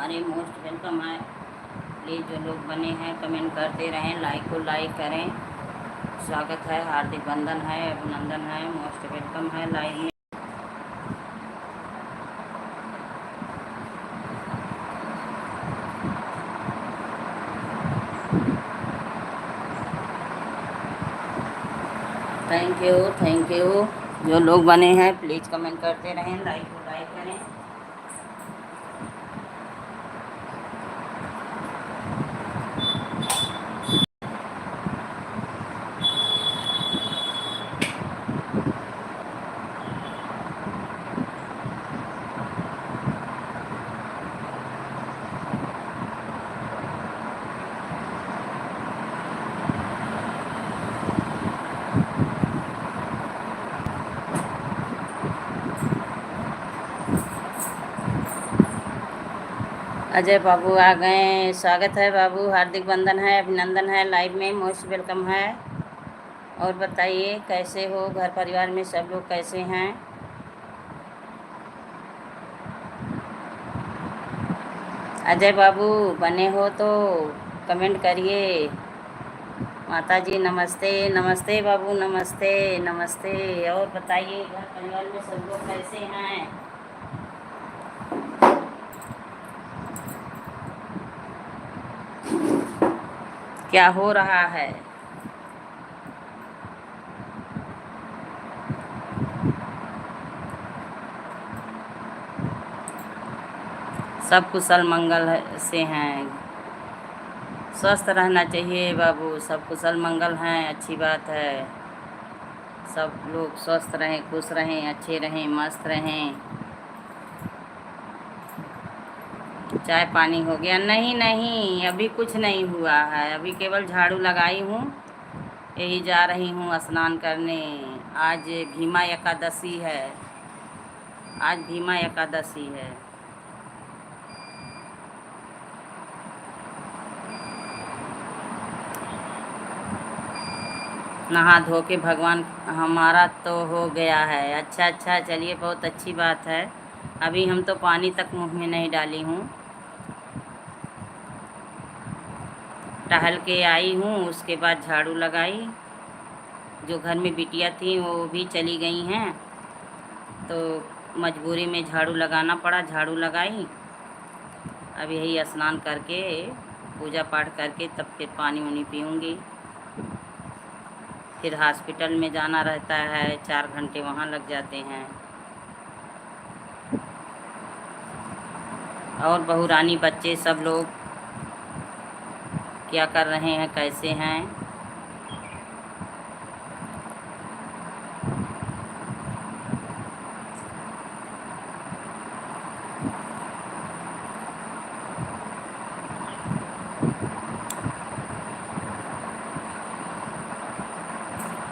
हमारे most welcome है। Please जो लोग बने हैं कमेंट करते रहें, लाइक को लाइक करें। स्वागत है, हार्दिक वंदन है, अभिनंदन है, मोस्ट वेलकम है लाइव में। Thank you. जो लोग बने हैं प्लीज़ कमेंट करते रहें, लाइक को लाइक करें। अजय बाबू आ गए, स्वागत है बाबू, हार्दिक वंदन है, अभिनंदन है, लाइव में मोस्ट वेलकम है। और बताइए कैसे हो, घर परिवार में सब लोग कैसे हैं? अजय बाबू बने हो तो कमेंट करिए। माता जी नमस्ते, नमस्ते बाबू, नमस्ते नमस्ते। और बताइए घर परिवार में सब लोग कैसे हैं? क्या हो रहा है? सब कुशल मंगल से हैं। स्वस्थ रहना चाहिए बाबू, सब कुशल मंगल हैं, अच्छी बात है। सब लोग स्वस्थ रहें, खुश रहें, अच्छे रहें, मस्त रहें। चाय पानी हो गया? नहीं नहीं, अभी कुछ नहीं हुआ है, अभी केवल झाड़ू लगाई हूँ। यही जा रही हूँ स्नान करने। आज भीमा एकादशी है, आज भीमा एकादशी है। नहा धो के भगवान हमारा तो हो गया है। अच्छा अच्छा, चलिए बहुत अच्छी बात है। अभी हम तो पानी तक मुंह में नहीं डाली हूँ, टहल के आई हूँ, उसके बाद झाड़ू लगाई। जो घर में बिटिया थी वो भी चली गई हैं, तो मजबूरी में झाड़ू लगाना पड़ा, झाड़ू लगाई। अब यही स्नान करके पूजा पाठ करके तब फिर पानी वानी पीऊँगी। फिर हॉस्पिटल में जाना रहता है, 4 घंटे वहाँ लग जाते हैं। और बहू रानी बच्चे सब लोग क्या कर रहे हैं, कैसे हैं?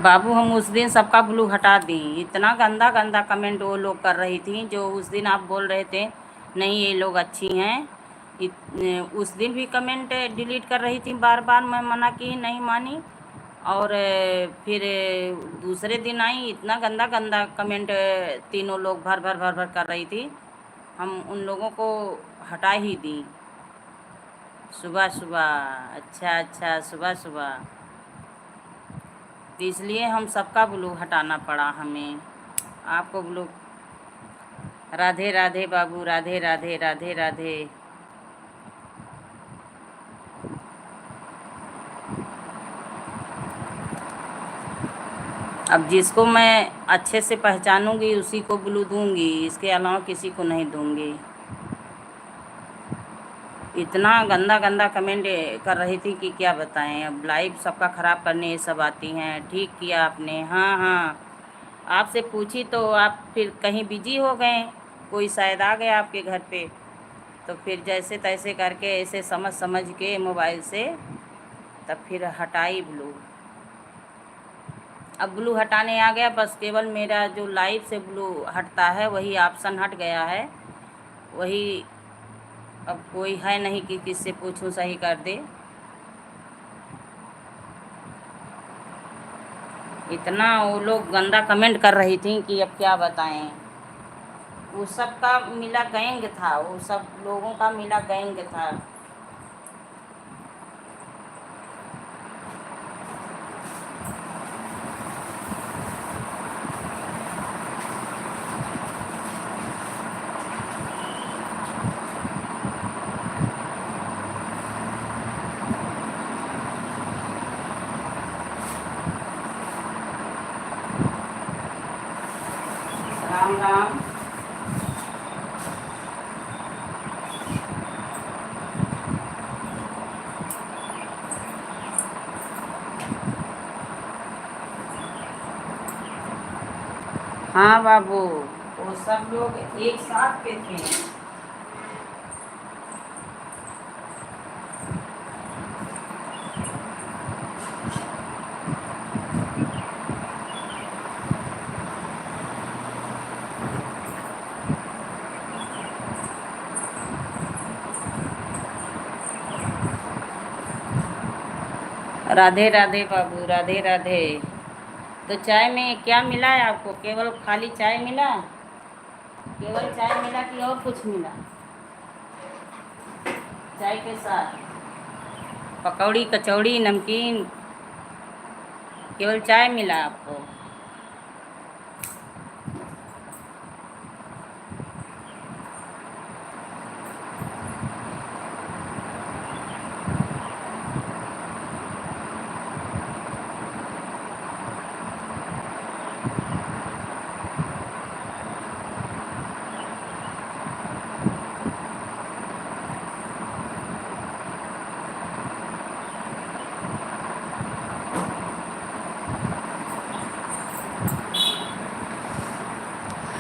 बाबू हम उस दिन सबका ब्लू हटा दी। इतना गंदा गंदा कमेंट वो लोग कर रही थी, जो उस दिन आप बोल रहे थे नहीं ये लोग अच्छी हैं। उस दिन भी कमेंट डिलीट कर रही थी बार बार, मैं मना की, नहीं मानी। और फिर दूसरे दिन आई, इतना गंदा गंदा कमेंट तीनों लोग भर भर भर भर कर रही थी। हम उन लोगों को हटा ही दी सुबह सुबह। अच्छा अच्छा, सुबह सुबह, तो इसलिए हम सबका ब्लू हटाना पड़ा हमें। आपको ब्लू। राधे राधे बाबू, राधे राधे, राधे राधे। अब जिसको मैं अच्छे से पहचानूंगी उसी को ब्लू दूंगी, इसके अलावा किसी को नहीं दूंगी। इतना गंदा गंदा कमेंट कर रही थी कि क्या बताएं। अब लाइव सबका ख़राब करने ये सब आती हैं। ठीक किया आपने। हाँ हाँ, आपसे पूछी तो आप फिर कहीं बिजी हो गए, कोई शायद आ गया आपके घर पे, तो फिर जैसे तैसे करके ऐसे समझ समझ के मोबाइल से तब फिर हटाई ब्लू। अब ब्लू हटाने आ गया, बस केवल मेरा जो लाइव से ब्लू हटता है वही ऑप्शन हट गया है। वही अब कोई है नहीं कि किससे पूछूं सही कर दे। इतना वो लोग गंदा कमेंट कर रही थी कि अब क्या बताएं। वो सबका मिला गैंग था, वो सब लोगों का मिला गैंग था। राम राम। हाँ बाबू, वो सब लोग एक साथ पे थे। राधे राधे बाबू, राधे राधे। तो चाय में क्या मिला है आपको? केवल खाली चाय मिला? केवल चाय मिला कि और कुछ मिला? चाय के साथ पकौड़ी, कचौड़ी, नमकीन, केवल चाय मिला आपको?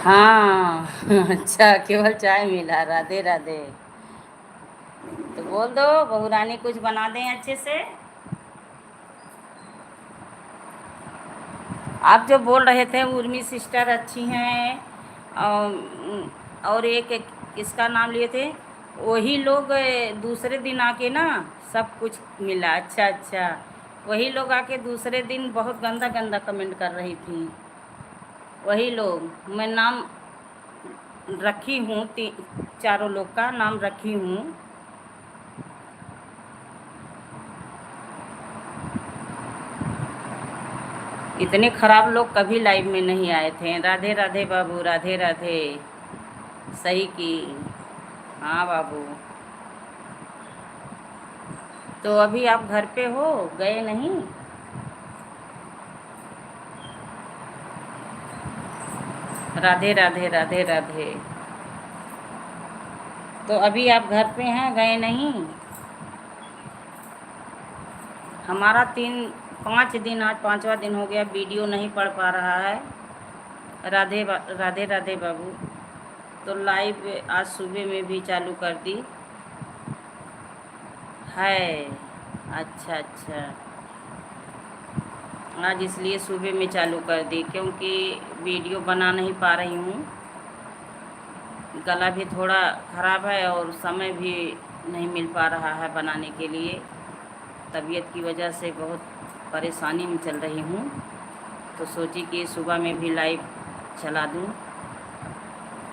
हाँ अच्छा, केवल चाय मिला। राधे राधे। तो बोल दो बहू रानी कुछ बना दें अच्छे से। आप जो बोल रहे थे उर्मी सिस्टर अच्छी हैं, और एक किसका नाम लिए थे, वही लोग दूसरे दिन आके ना सब कुछ मिला। अच्छा अच्छा, वही लोग आके दूसरे दिन बहुत गंदा गंदा कमेंट कर रही थी। वही लोग, मैं नाम रखी हूँ, चारों लोग का नाम रखी हूँ। इतने खराब लोग कभी लाइव में नहीं आए थे। राधे राधे बाबू, राधे राधे। सही की। हाँ बाबू। तो अभी आप घर पे हो, गए नहीं? राधे राधे, राधे राधे। तो अभी आप घर पे हैं, गए नहीं? हमारा 5 दिन, आज 5वां दिन हो गया, वीडियो नहीं पढ़ पा रहा है। राधे राधे बाबू। तो लाइव आज सुबह में भी चालू कर दी है। अच्छा अच्छा, आज इसलिए सुबह में चालू कर दी क्योंकि वीडियो बना नहीं पा रही हूँ। गला भी थोड़ा ख़राब है और समय भी नहीं मिल पा रहा है बनाने के लिए। तबीयत की वजह से बहुत परेशानी में चल रही हूँ, तो सोची कि सुबह में भी लाइव चला दूँ,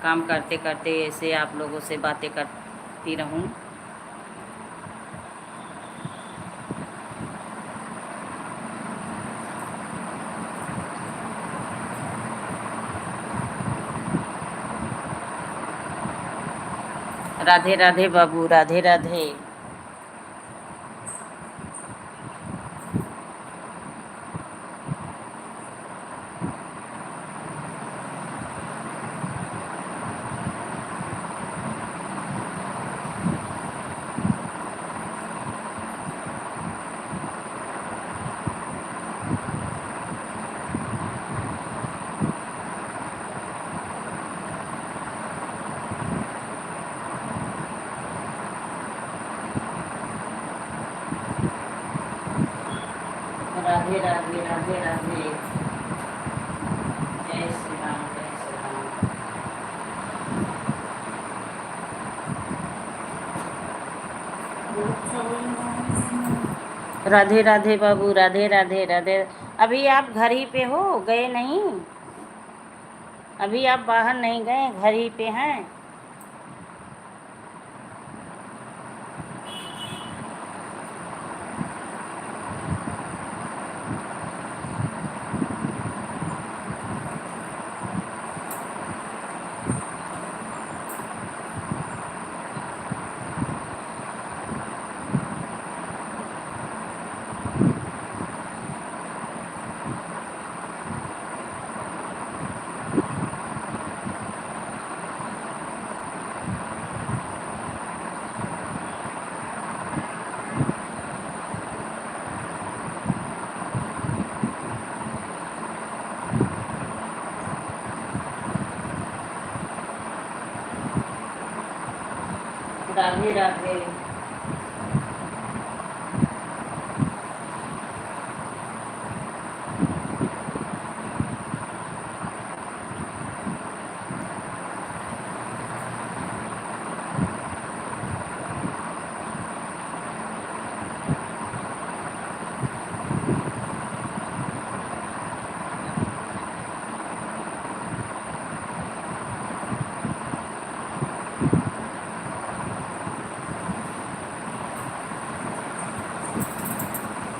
काम करते करते ऐसे आप लोगों से बातें करती रहूँ। राधे राधे बाबू, राधे राधे। राधे राधे, राधे राधे। जय श्री राम, जय श्री राम। राधे राधे बाबू, राधे राधे, राधे। अभी आप घर ही पे हो, गए नहीं? अभी आप बाहर नहीं गए, घर ही पे हैं? राधे राधे।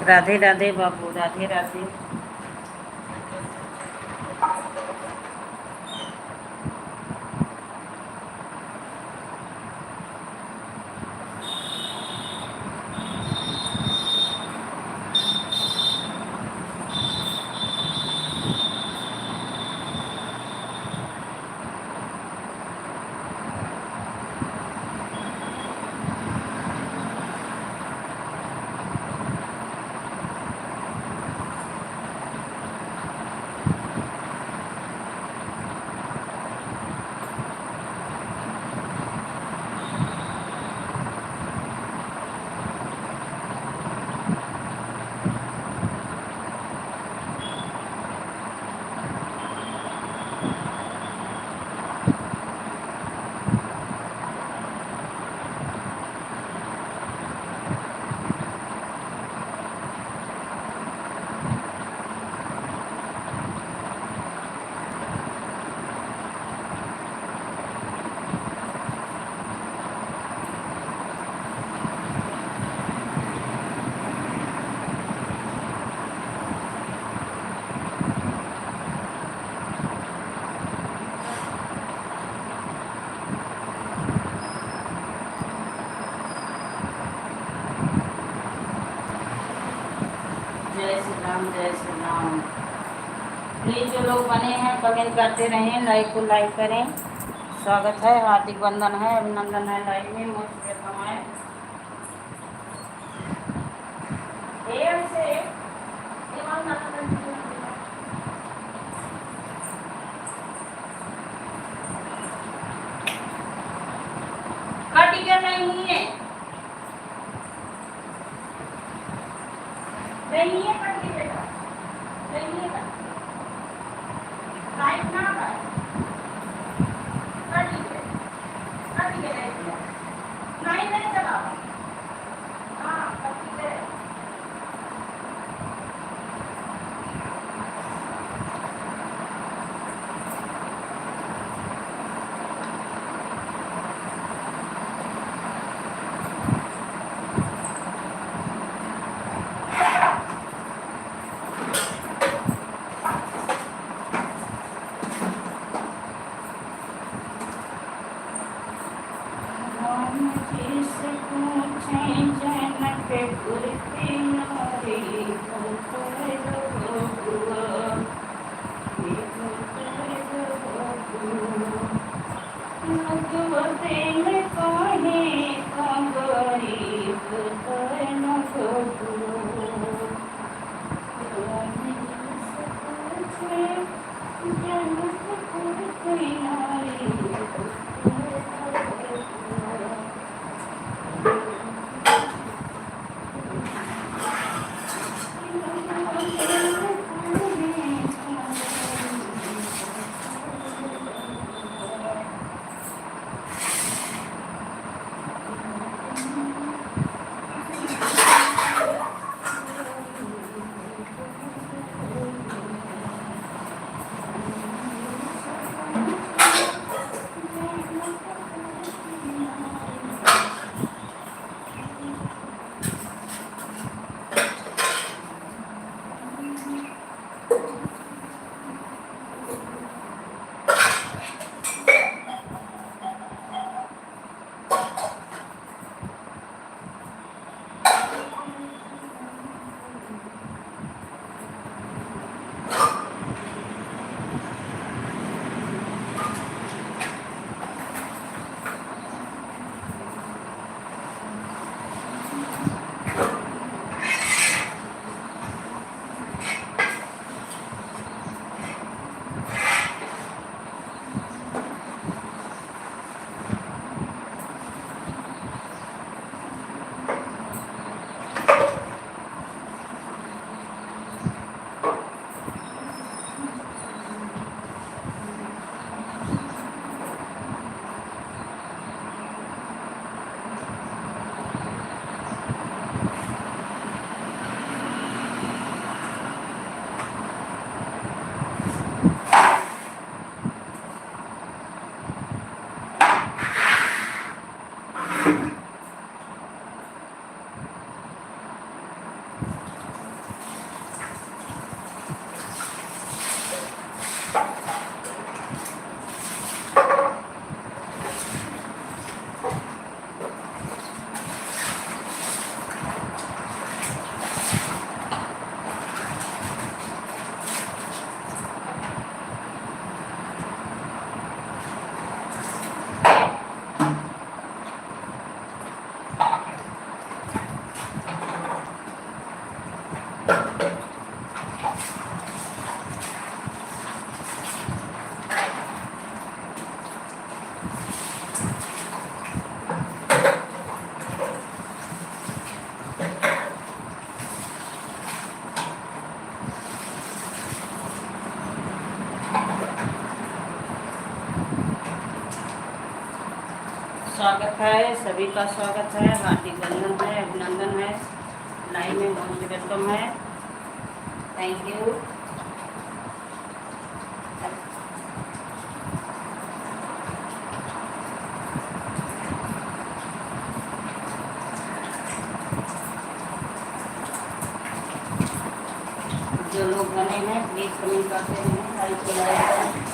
राधे राधे बाबू, राधे राधे। जय श्री राम, जय श्री राम। प्लीज जो लोग बने हैं कमेंट करते रहें, लाइक को लाइक करें। स्वागत है, हार्दिक वंदन है, अभिनंदन है। लाइव में मोस्ट वेलकम है। टिकट नहीं है, नहीं है कटी बेटा, नहीं है लाइट ना कटी के नहीं नहीं चला। हाँ कटी के सभी का स्वागत है, हार्दिक बंधन है, अभिनंदन है, लाइव में मोस्ट वेलकम है। Thank you. जो लोग बने हैं प्लीज कमेंट करते हैं, लाइक को लाइक करें।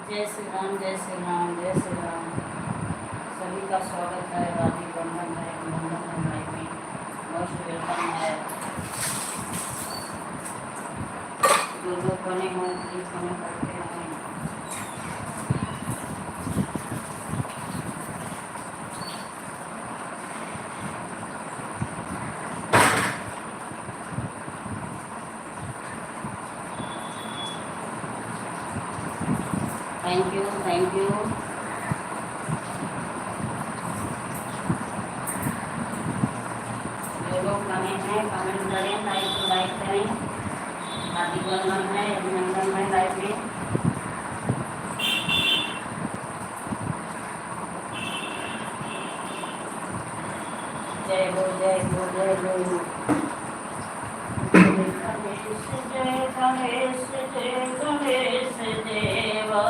जय श्री राम, जय श्री राम, जय श्री राम। सभी का स्वागत है, हार्दिक बंधन है, अभिनंदन है, लाइव में मोस्ट वेलकम है। जो लोग बने हों प्लीज कमेंट करते हैं। Thank you, thank you. जो लोग बने हैं कमेंट करें, लाइक को लाइक करें। हार्दिक बंधन है, अभिनंदन है, लाइव में। जय हो, जय हो, जय हो। जय गणेश, जय गणेश देवा।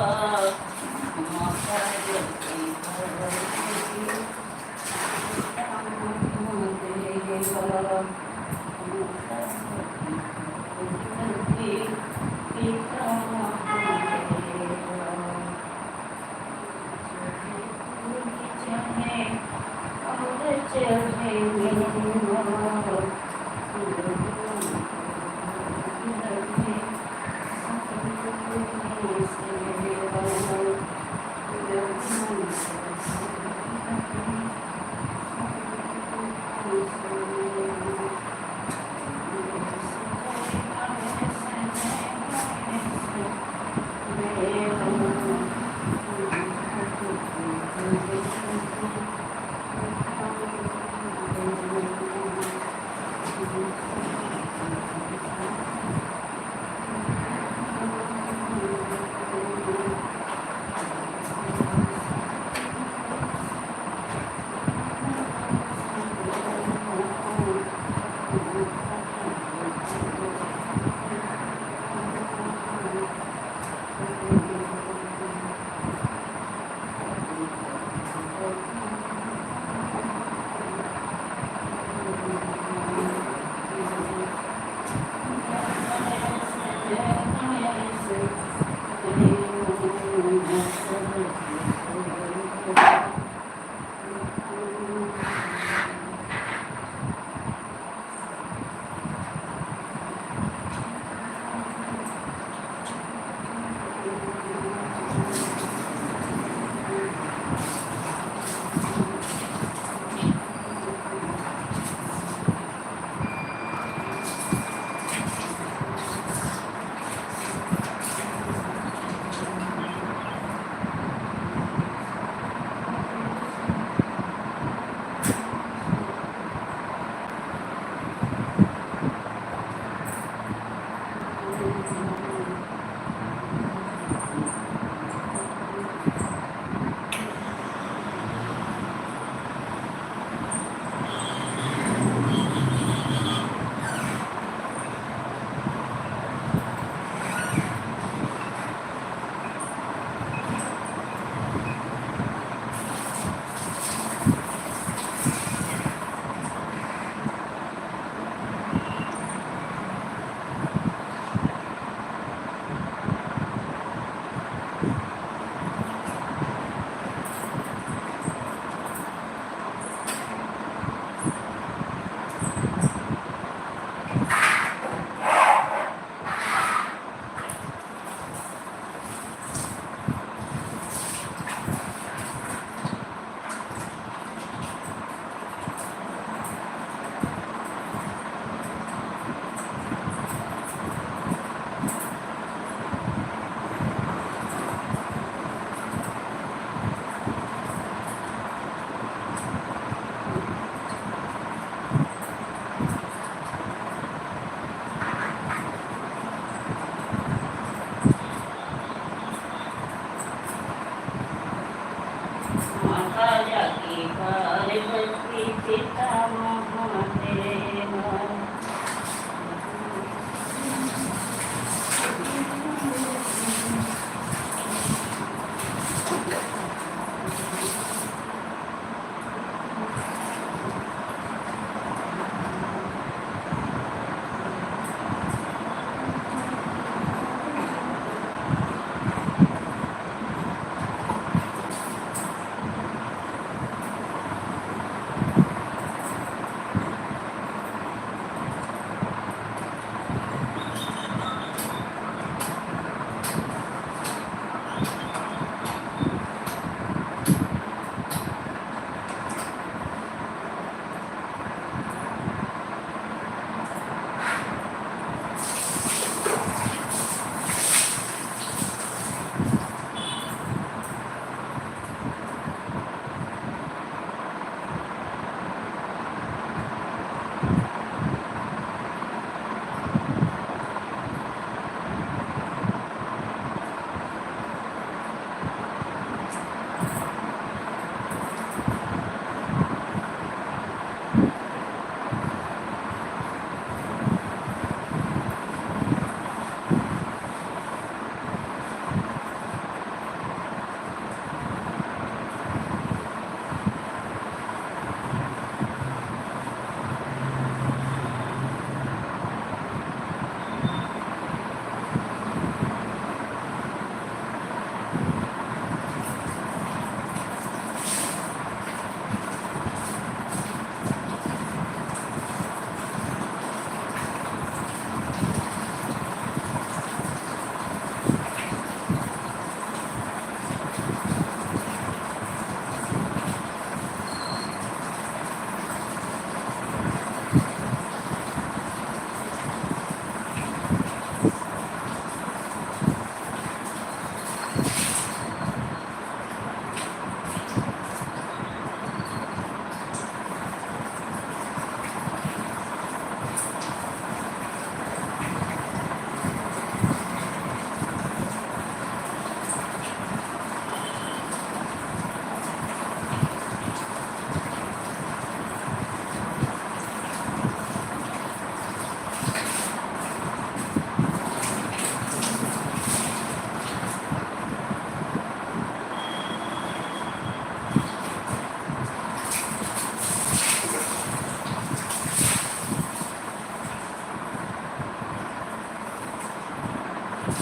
राम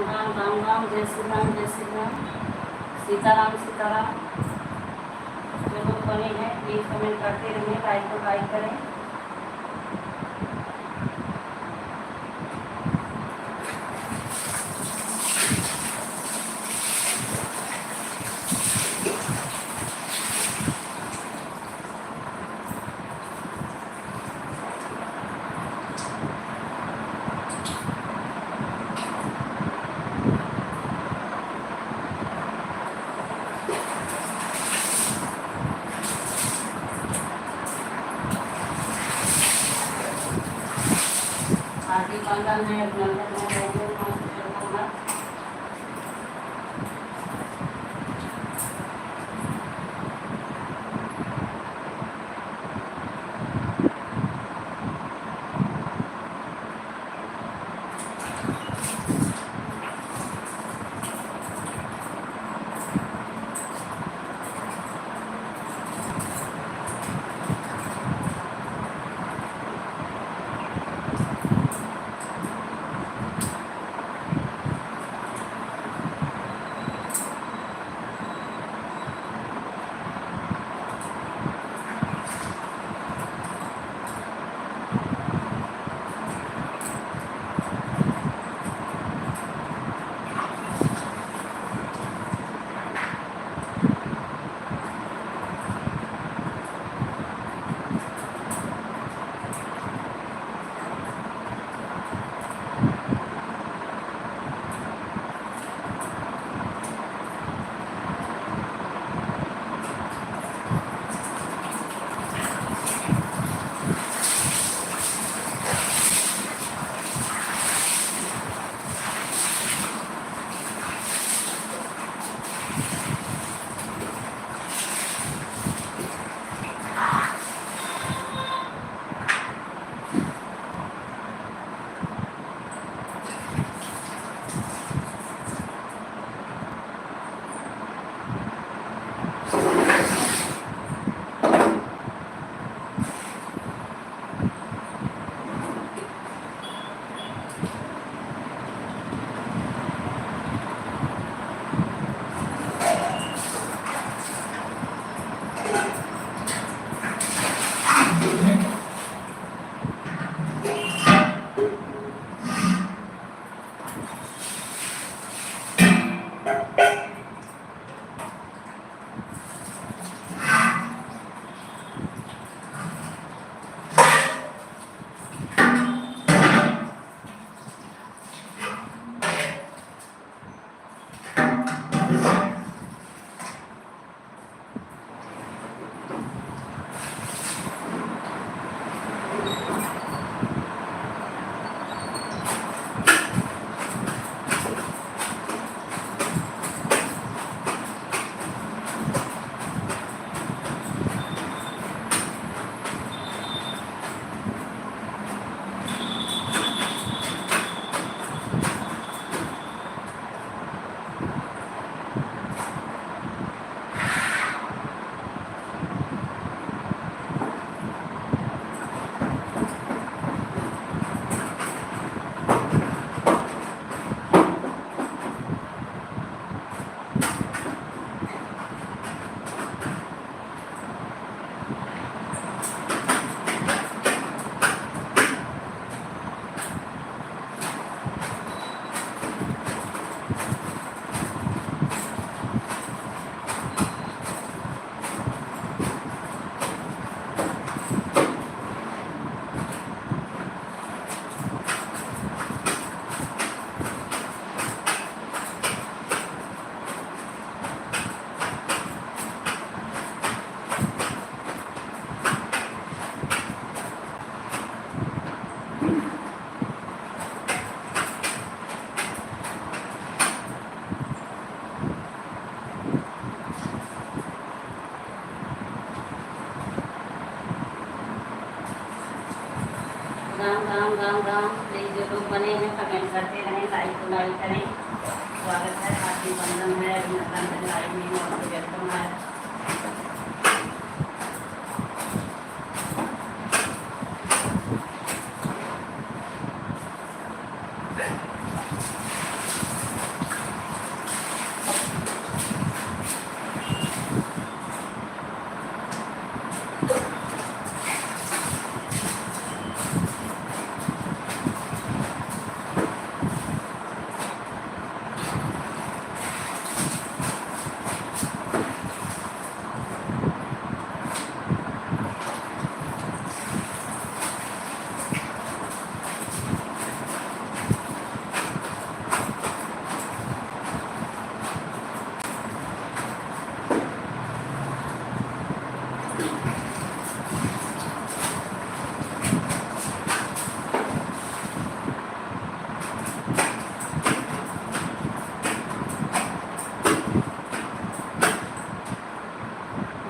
राम राम राम, जय श्री राम जय श्री राम, सीताराम सीताराम। जो लोग बने हैं प्लीज़ कमेंट करते रहिए, लाइक को लाइक करें। हार्दिक वंदन है, अभिनंदन है, राम राम राम राम। प्लीज जो लोग बने हैं कमेंट करते रहें, लाइक तो लाइक करें। स्वागत है, हार्दिक बंधन है, अभिनंदन है, लाइव में और वेलकम है।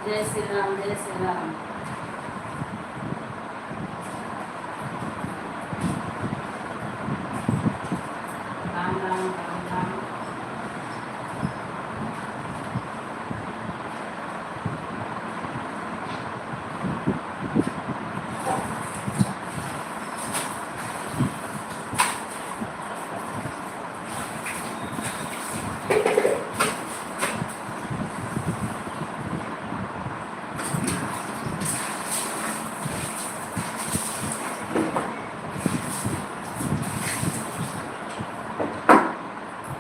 जय श्री राम, जय श्री राम। राम राम राम राम।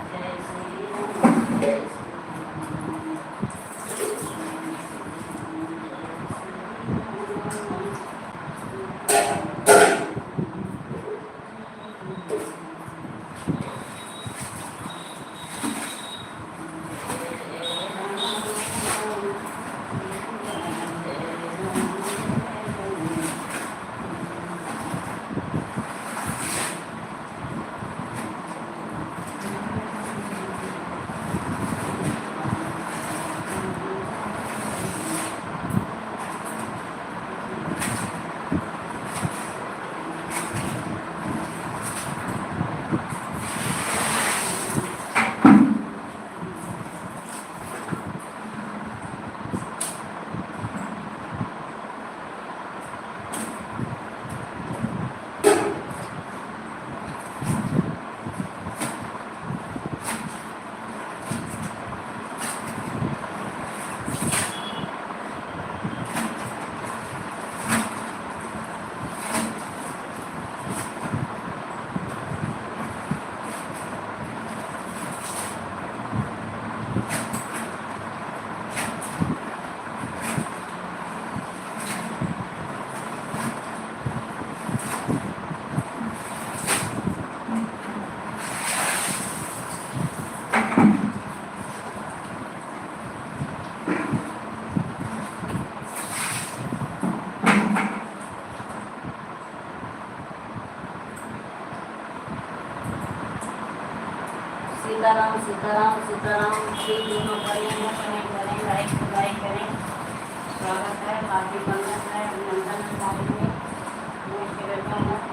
जय श्री राम, जय सीताराम सीताराम सीताराम। प्लीज जो लोग बने हैं कमेंट करें, लाइक तो लाइक करें। स्वागत है, हार्दिक बंधन है, अभिनंदन है, लाइव में मोस्ट वेलकम है।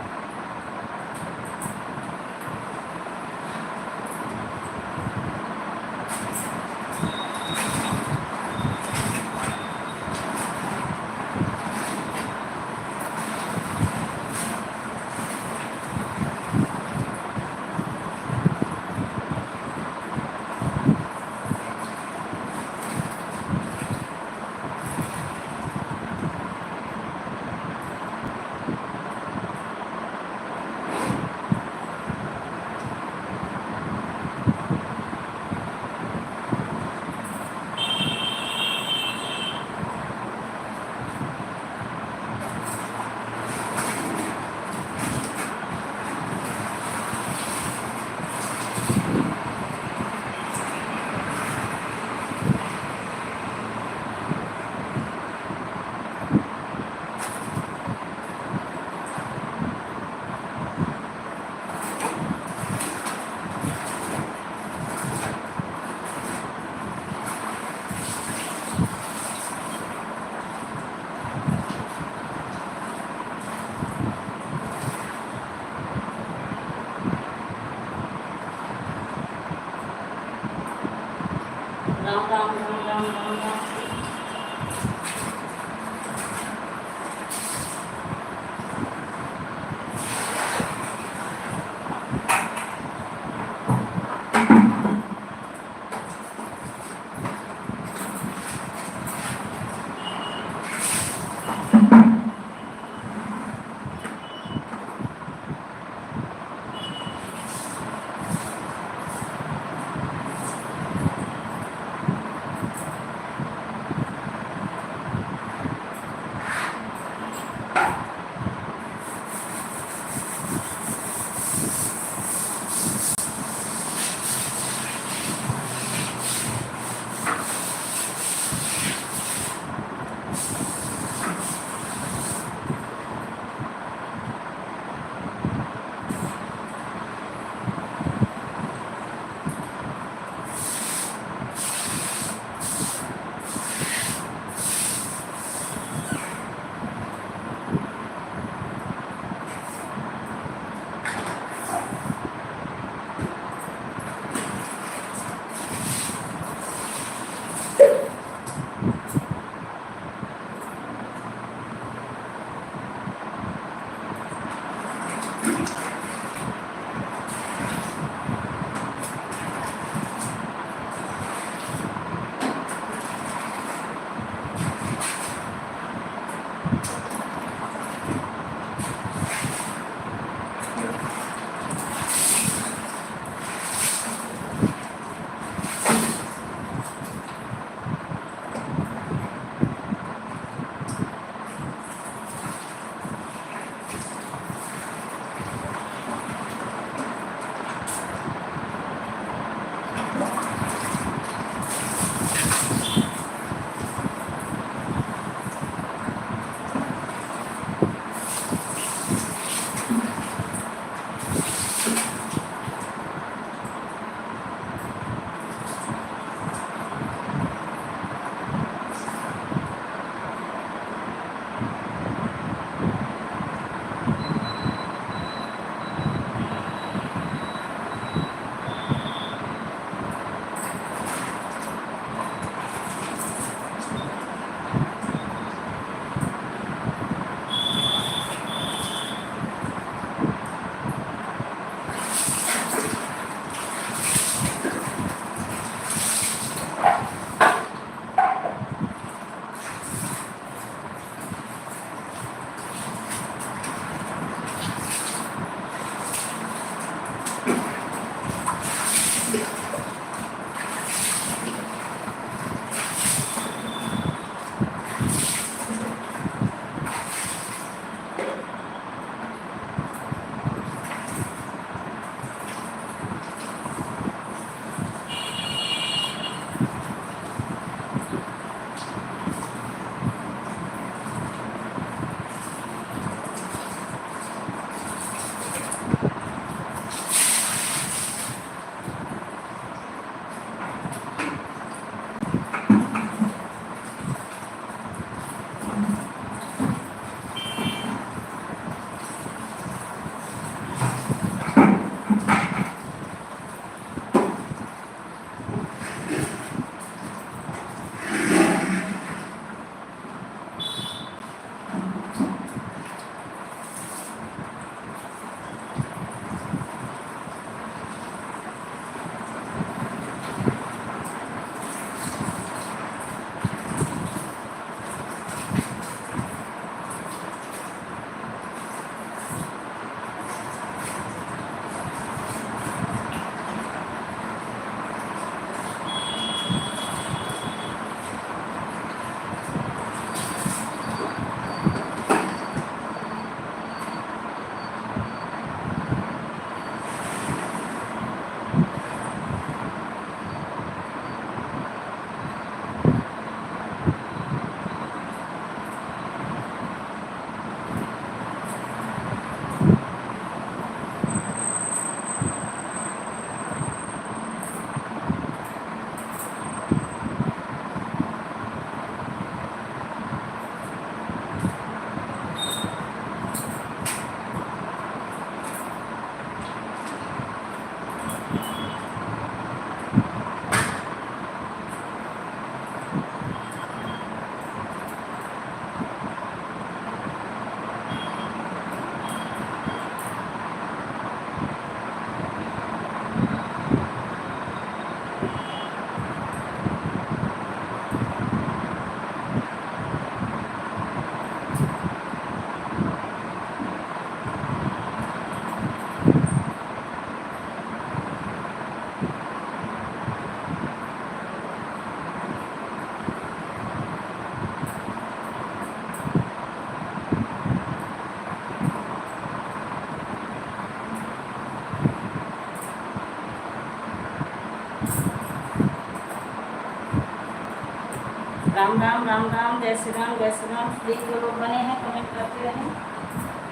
राम राम राम राम, जय श्री राम जय श्री राम। प्लीज जो लोग बने हैं कमेंट करते रहें,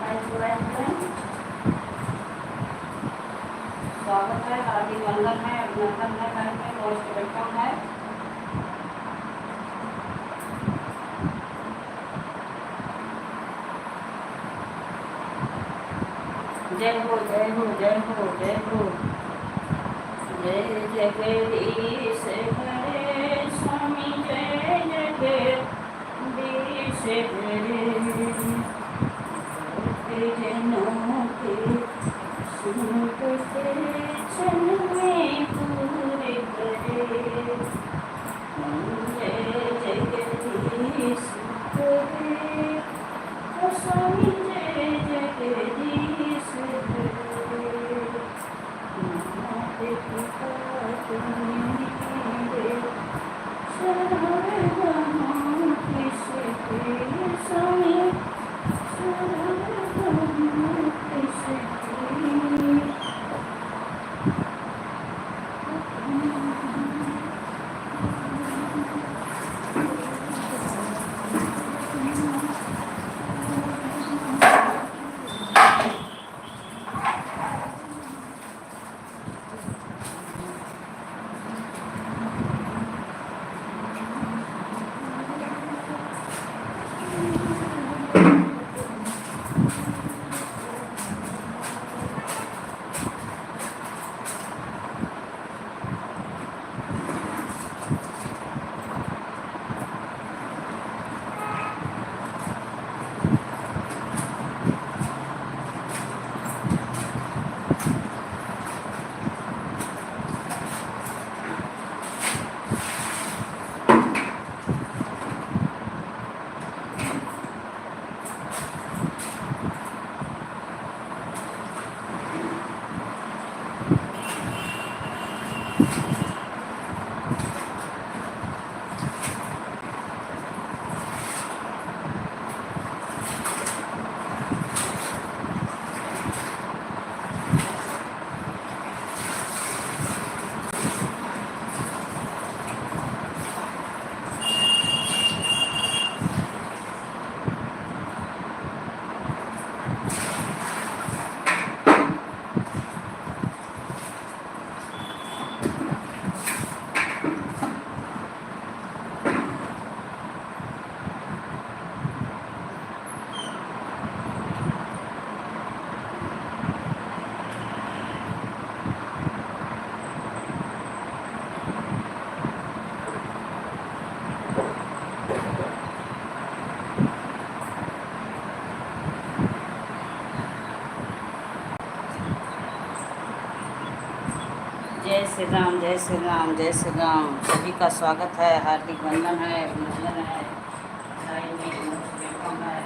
लाइक करें। स्वागत है, हार्दिक वंदन है, अभिनंदन है, लाइफ में मोस्ट वेलकम है। जय हो जय हो जय हो जय हो, जय जगदीश हरे स्वामी, जय जगदीश हरे। जनों के सुनते चन में पूरे करे, जय जगदीश हरे स्वामी, जय जगदीश हरे। जय श्री राम जय श्री राम जय श्री राम। सभी का स्वागत है, हार्दिक वंदन है, अभिनंदन है, लाइव में मोस्ट वेलकम है।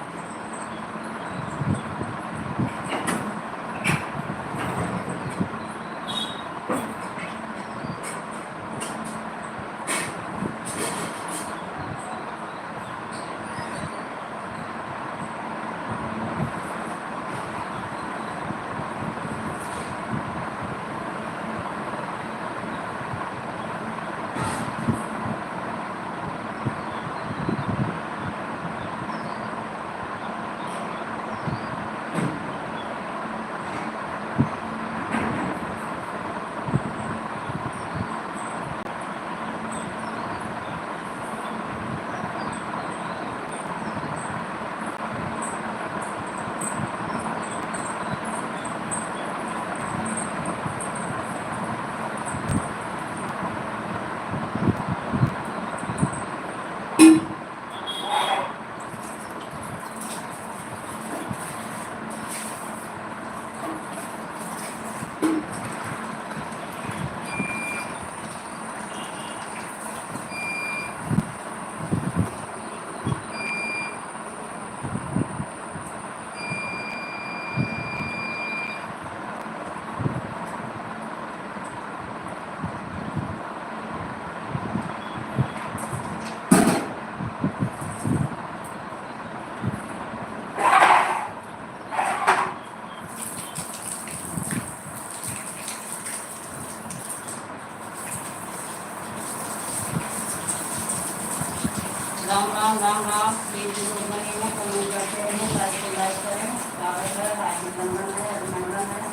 राम राम राम। प्लीज जो लोग बने हैं कमेंट करते रहें, लाइक करें। स्वागत है, राखी बंधन है, अभिनंदन है।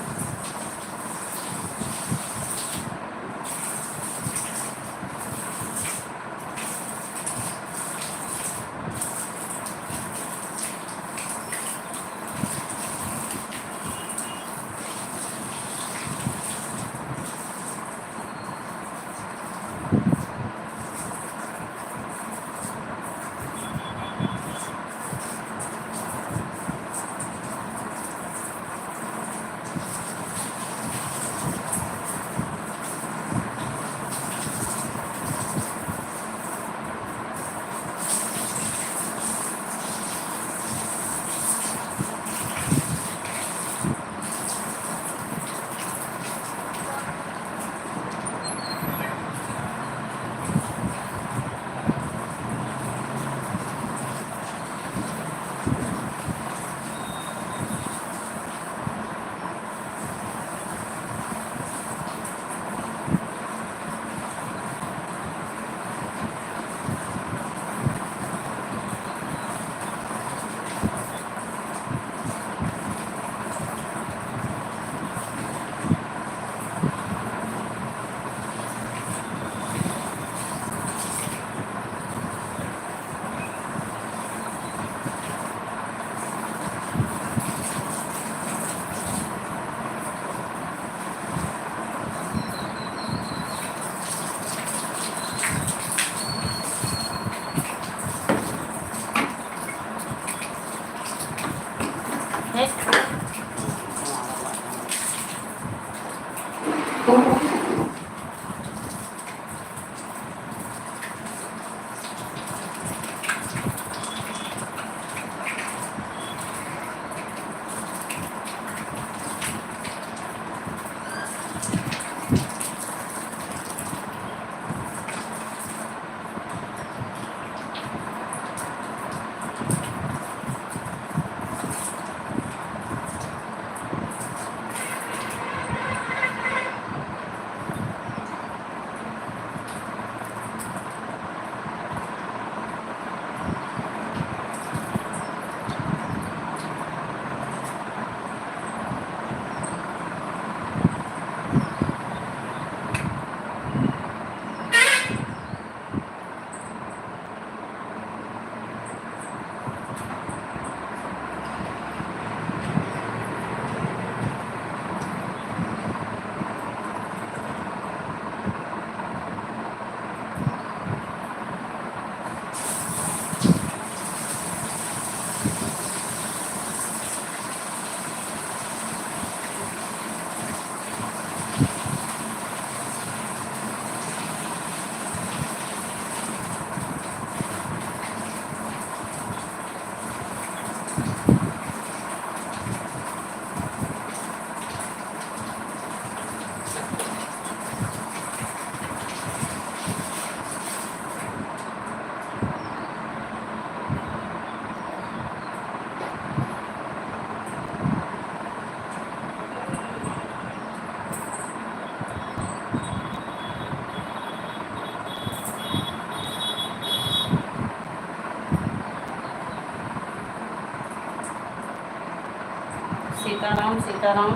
सीताराम सीताराम।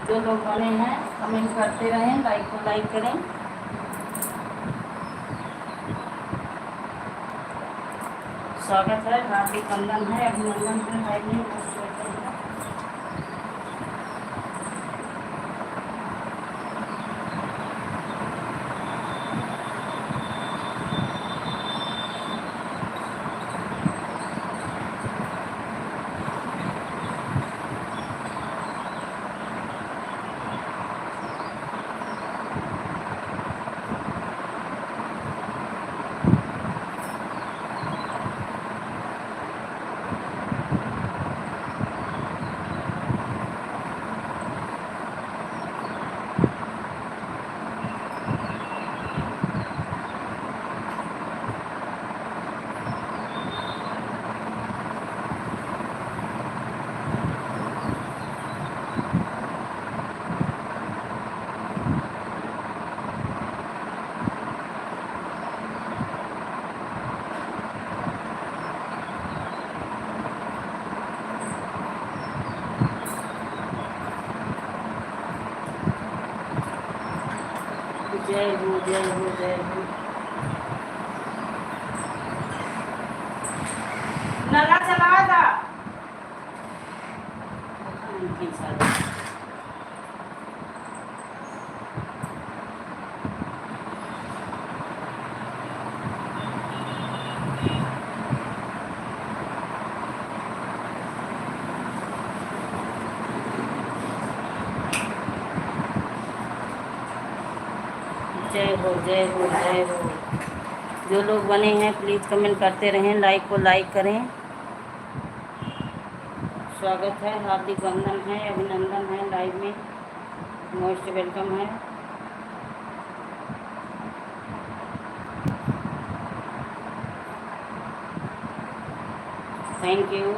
जो लोग बने हैं कमेंट करते रहें, लाइक को लाइक करें। स्वागत है, हार्दिक वंदन है, अभिनंदन है भाई ने। जय हो जय हो जय हो। नला चला था नहीं सारा। जय हो जय हो जय हो। जो लोग बने हैं प्लीज़ कमेंट करते रहें, लाइक को लाइक करें। स्वागत है, हार्दिक वंदन है, अभिनंदन है, लाइव में मोस्ट वेलकम है। Thank you.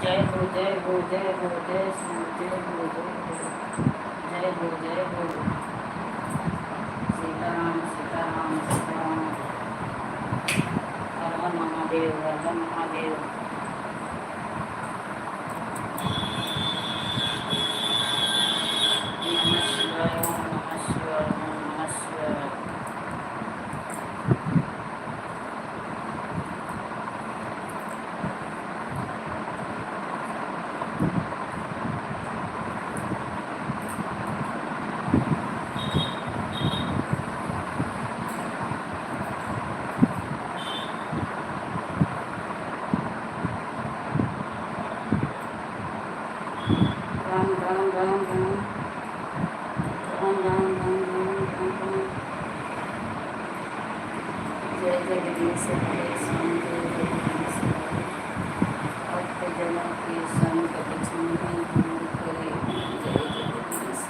जय हो जय हो जय हो जय श्री जय हो जय हो जय हो। सीताराम सीताराम सीताराम। हर हर महादेव हर हर महादेव। नमः शिवाय ओम नमः शिवाय ओम नमः शिवाय। राम राम राम राम राम राम राम राम राम। जय जगदीश हरे स्वामी जय जगदीश भक्त जनों के संकट छीने दूर करे जय जगदीश।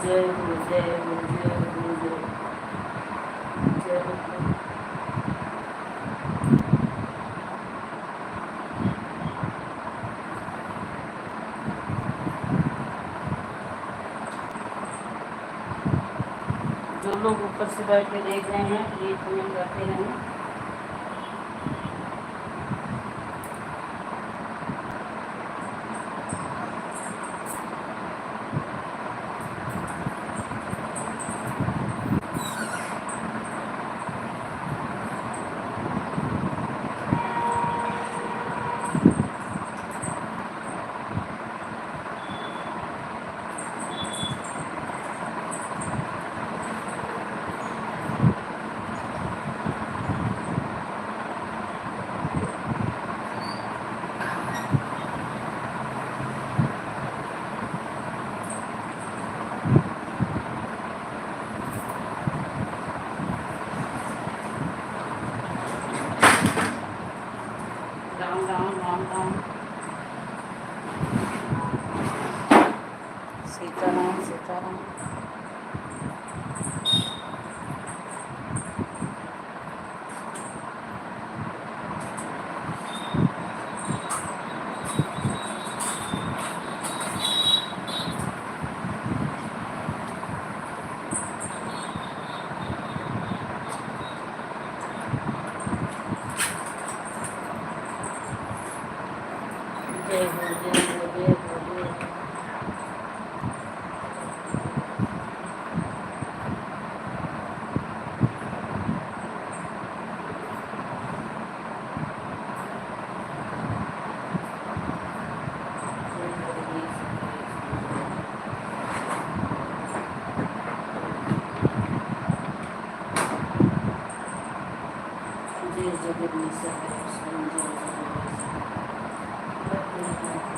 जय हो जय हो जय हो जय हो। जो लोग ऊपर से बैठ के देख रहे हैं प्लीज कमेंट करते रहें। राम राम राम राम। सीताराम सीताराम। जय हो जय हो जय हो जय हो। जय जगदीश हरे स्वामी जय जगदीश।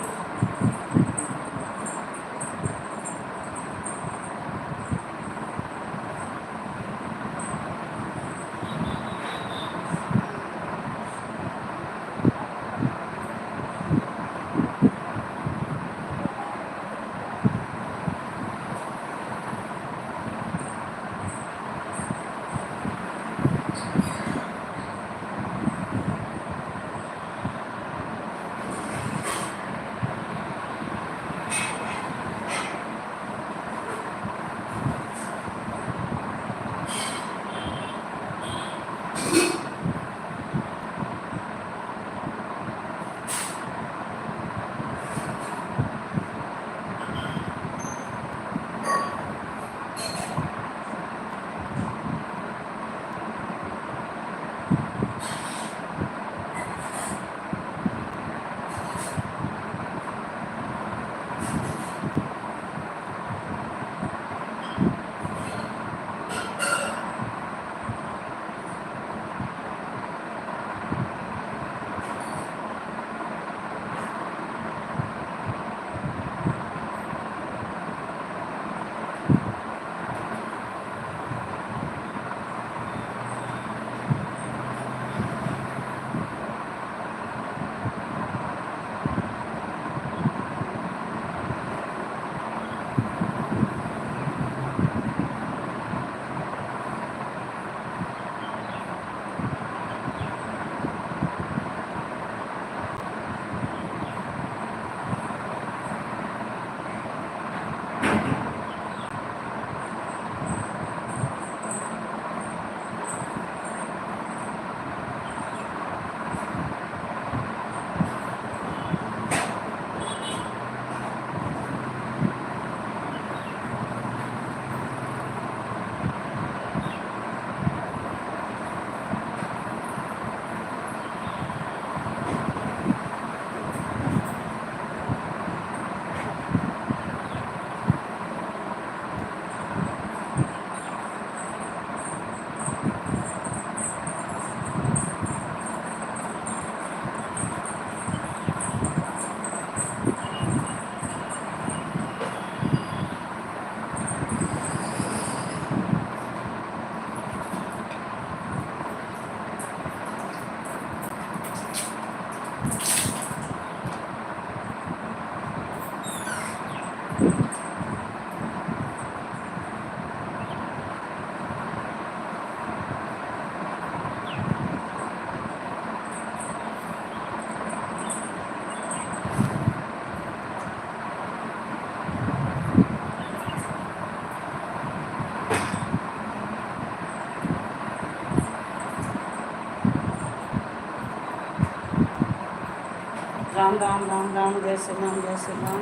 राम राम राम राम, जय श्री राम, जय श्री राम।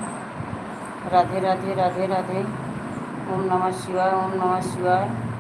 राधे राधे राधे राधे। ओम नमः शिवाय, ओम नमः शिवाय।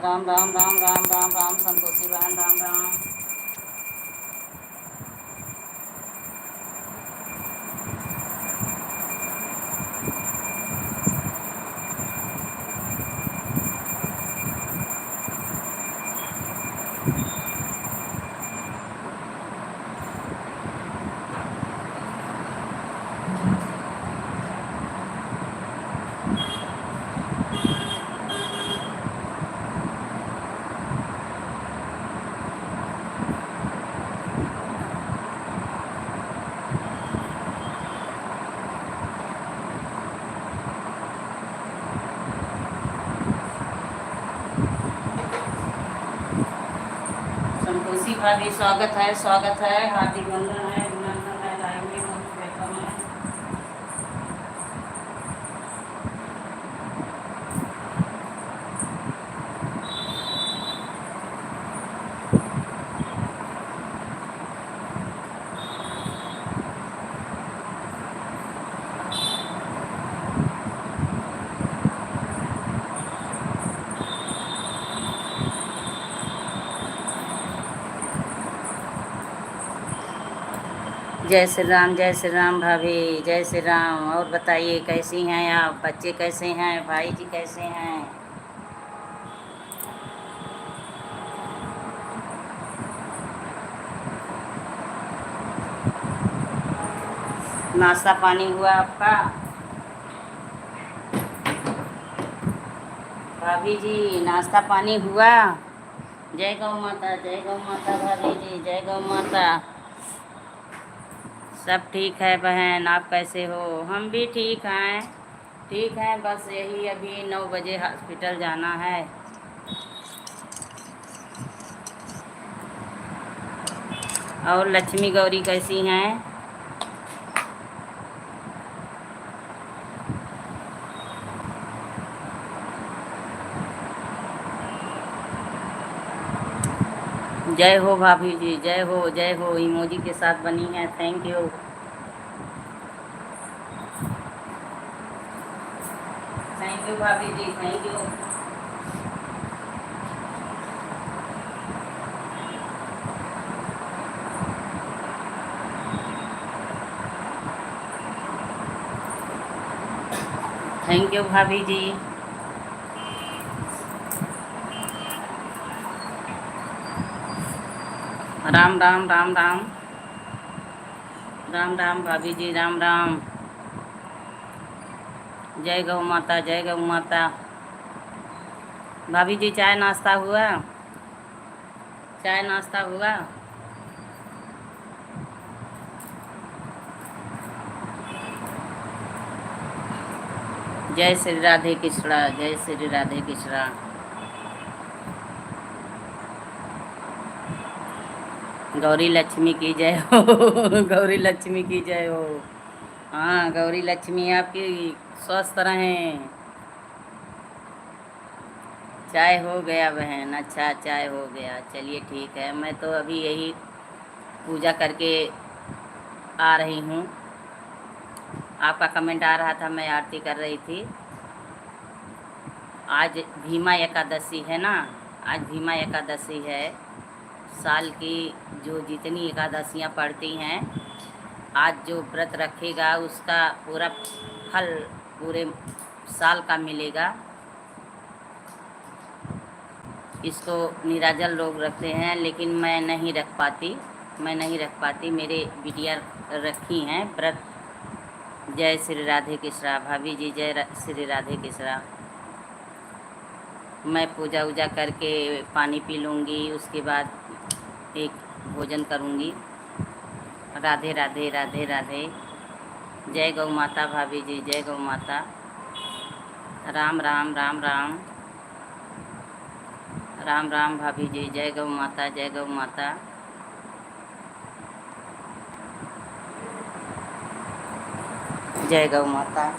राम राम राम राम राम राम संतोषी बहन राम राम। संतोषी भाभी स्वागत है हार्दिक वंदन है अभिनंदन है लाइव में बहुत वेलकम है। जय श्री राम भाभी, जय श्री राम। और बताइए कैसी हैं आप, बच्चे कैसे हैं, भाई जी कैसे हैं? नाश्ता पानी हुआ आपका? भाभी जी नाश्ता पानी हुआ? जय गौ माता भाभी जी, जय गौ माता। सब ठीक है बहन, आप कैसे हो? हम भी ठीक हैं, बस यही अभी 9 बजे हॉस्पिटल जाना है। और लक्ष्मी गौरी कैसी हैं? जय हो भाभी जी, जय हो इमोजी के साथ बनी है, थैंक यू। थैंक यू भाभी जी, थैंक यू। थैंक यू भाभी जी। राम राम राम राम राम राम भाभी जी, राम राम। जय गौ माता, जय गौ माता। भाभी जी चाय नाश्ता हुआ? चाय नाश्ता हुआ? जय श्री राधे कृष्णा, जय श्री राधे कृष्णा। गौरी लक्ष्मी की जय हो गौरी लक्ष्मी की जय हो। हाँ गौरी लक्ष्मी आपकी स्वस्थ रहें। चाय हो गया बहन? अच्छा चाय हो गया, चलिए ठीक है। मैं तो अभी यही पूजा करके आ रही हूँ। आपका कमेंट आ रहा था, मैं आरती कर रही थी। आज भीमा एकादशी है ना, आज भीमा एकादशी है। साल की जो जितनी एकादशियाँ पड़ती हैं, आज जो व्रत रखेगा उसका पूरा फल पूरे साल का मिलेगा। इसको निराजल लोग रखते हैं, लेकिन मैं नहीं रख पाती। मेरे बिटिया रखी हैं व्रत। जय श्री राधे कृष्णा भाभी जी, जय श्री राधे कृष्णा। मैं पूजा वूजा करके पानी पी लूँगी, उसके बाद एक भोजन करूँगी। राधे राधे राधे राधे। जय गौ माता भाभी जी, जय गौ माता। राम राम राम राम राम राम भाभी जी, जय गौ माता, जय गौ माता। जय गौ माता।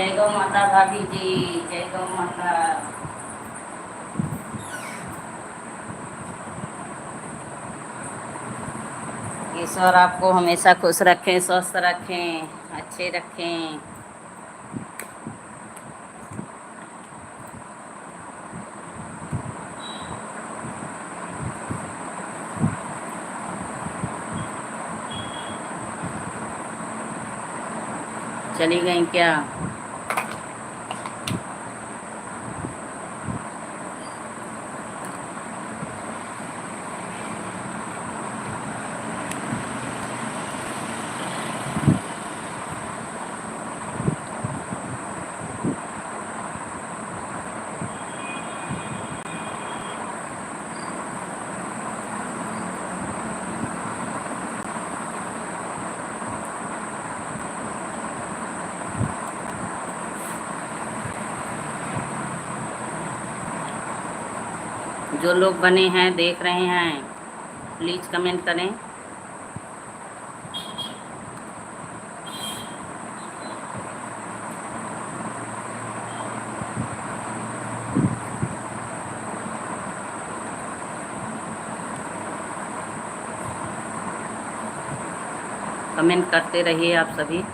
जय गौ माता भाभी जी, जय गौ माता। ईश्वर आपको हमेशा खुश रखें, स्वस्थ रखें, अच्छे रखें। चली गई क्या? जो लोग बने हैं, देख रहे हैं, प्लीज़ कमेंट करें। कमेंट करते रहिए आप सभी।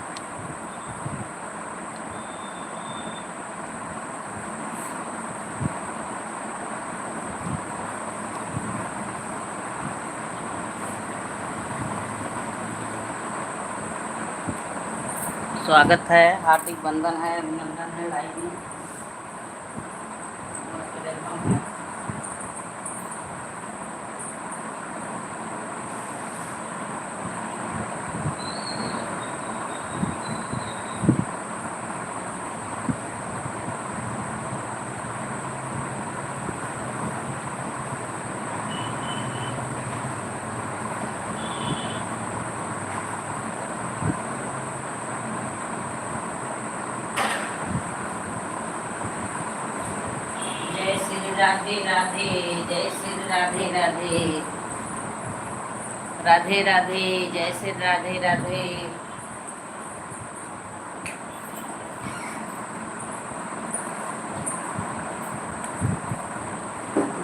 स्वागत है, हार्दिक वंदन है, अभिनंदन है लाइव में। जय श्री राधे राधे, जय श्री राधे राधे, राधे राधे, जय श्री राधे राधे।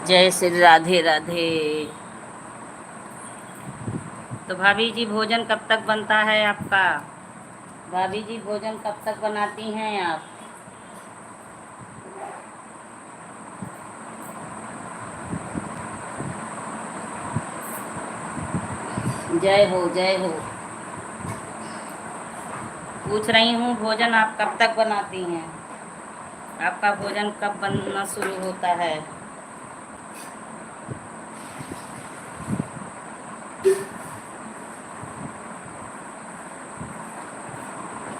जय श्री राधे राधे। तो भाभी जी भोजन कब तक बनता है आपका? भाभी जी भोजन कब तक बनाती हैं आप? जय हो, जय हो। पूछ रही हूँ भोजन आप कब तक बनाती हैं? आपका भोजन कब बनना शुरू होता है?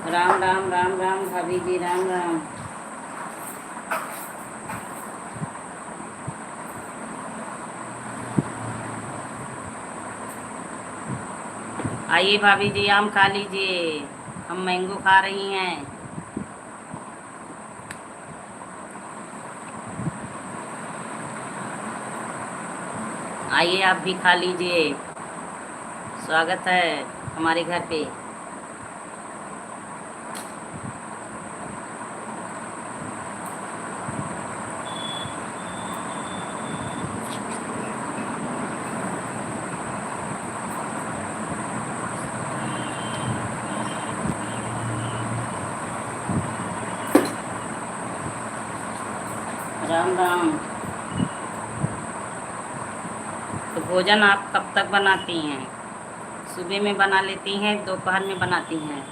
राम राम, राम राम भाभी जी, राम राम। आइए भाभी जी, आम खा लीजिए, हम मैंगो खा रही हैं। आइए आप भी खा लीजिए, स्वागत है हमारे घर पे। राम राम। तो भोजन आप कब तक बनाती हैं? सुबह में बना लेती हैं, दोपहर में बनाती हैं?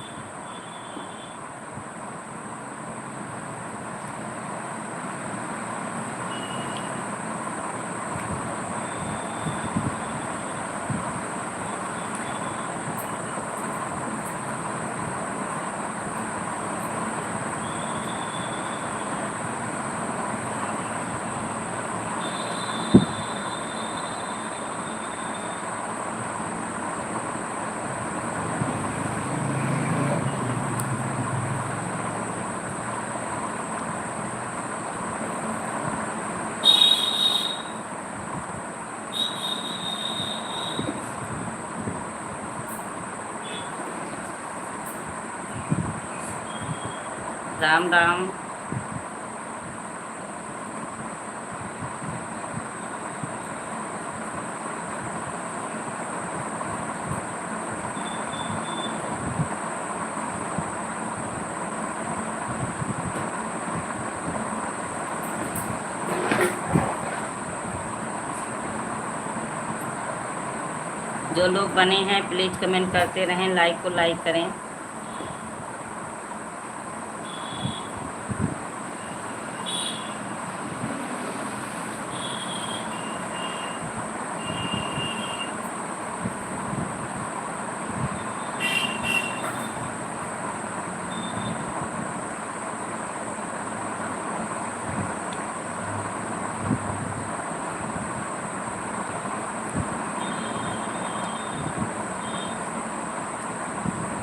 राम राम। जो लोग बने हैं प्लीज़ कमेंट करते रहें, लाइक को लाइक करें।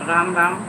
राम राम।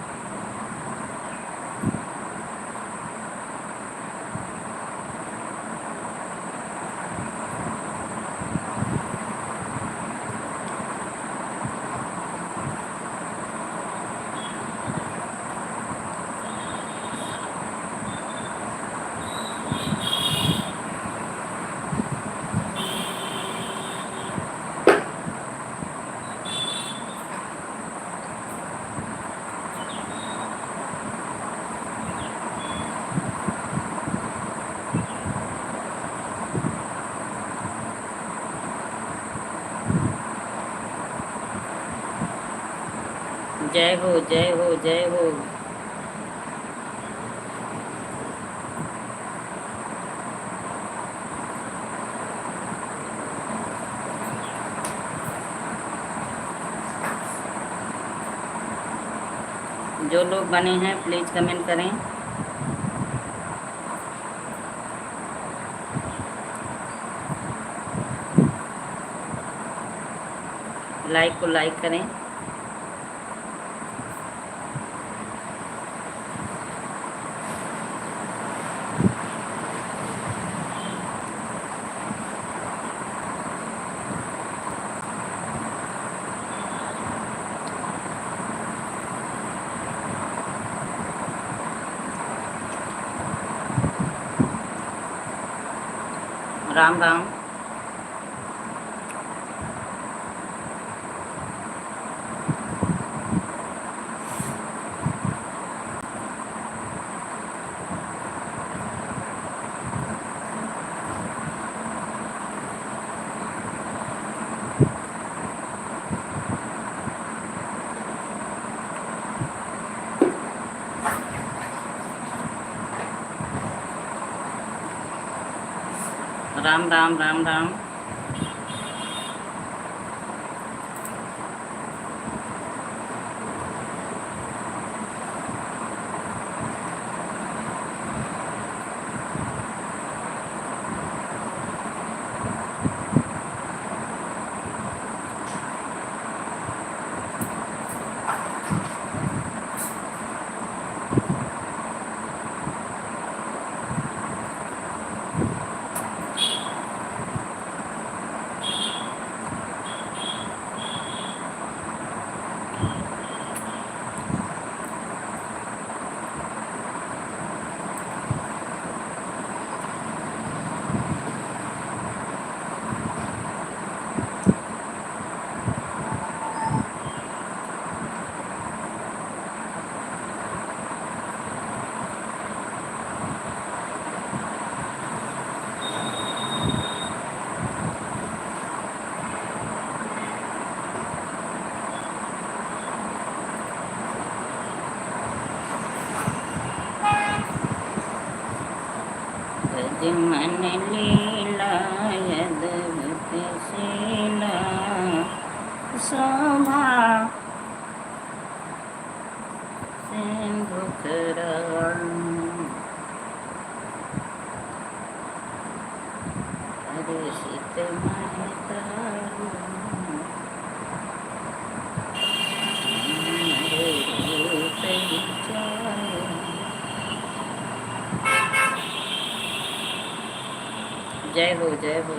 जय हो जय हो जय हो। जो लोग बने हैं प्लीज़ कमेंट करें। लाइक को लाइक करें। राम राम। राम राम राम राम। मन लीला यदवत शीला शोभा सिंधुकरण हर्षित महतारू जय हो जय हो।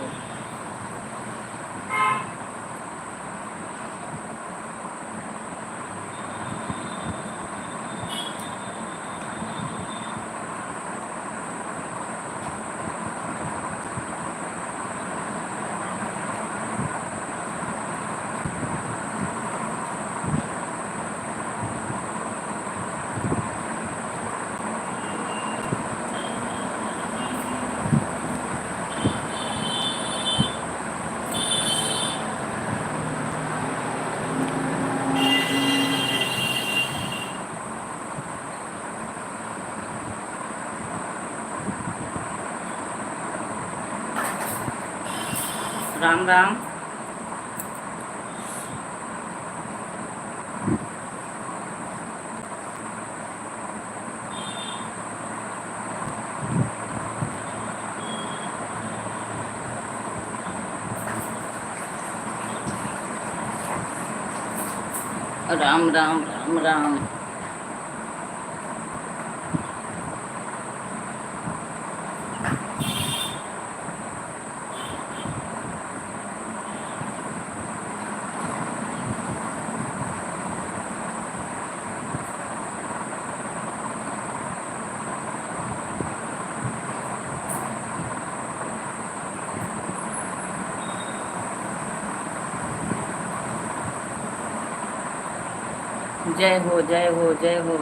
राम राम। राम राम राम राम। जय हो जय हो जय हो।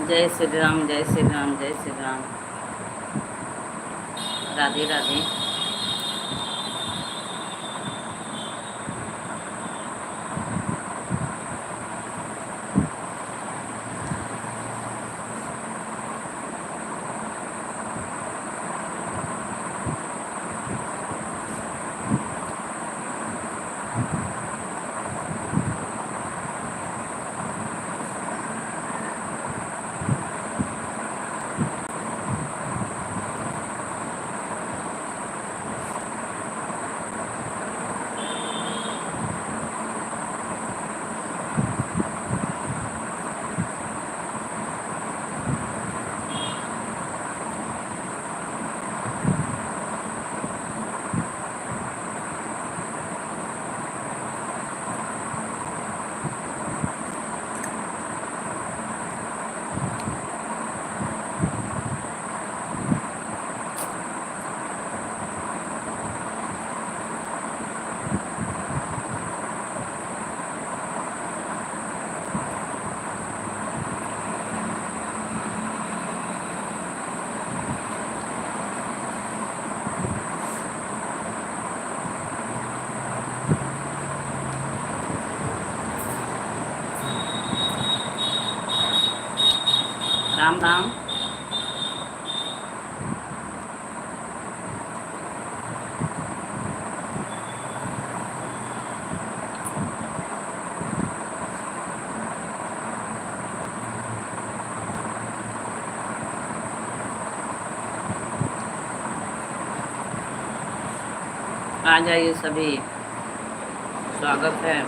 जय श्री राम जय श्री राम जय श्री राम। राधे राधे। राम राम। आ जाइए सभी, स्वागत है।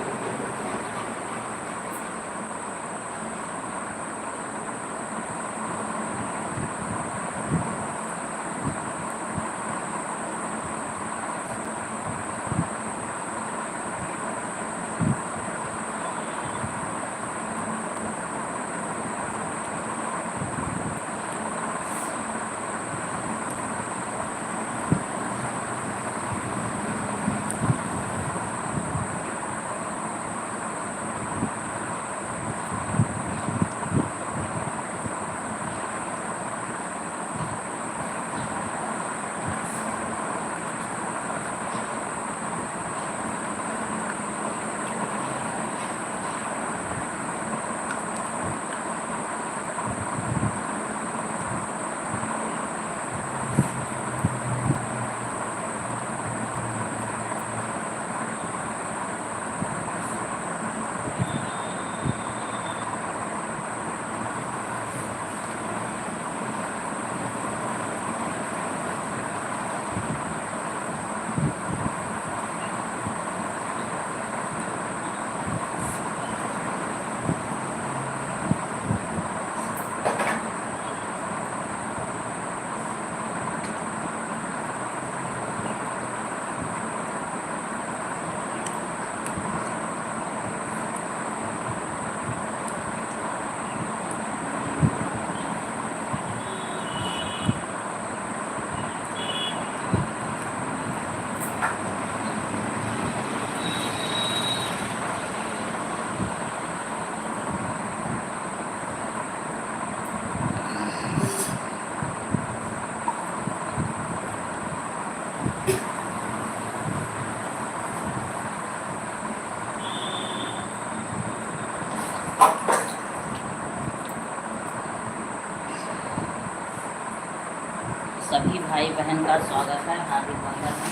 उनका स्वागत है, हार्दिक वंदन है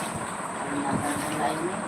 अभिनंदन लाइन में।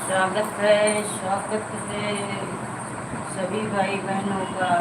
स्वागत है सभी भाई बहनों का।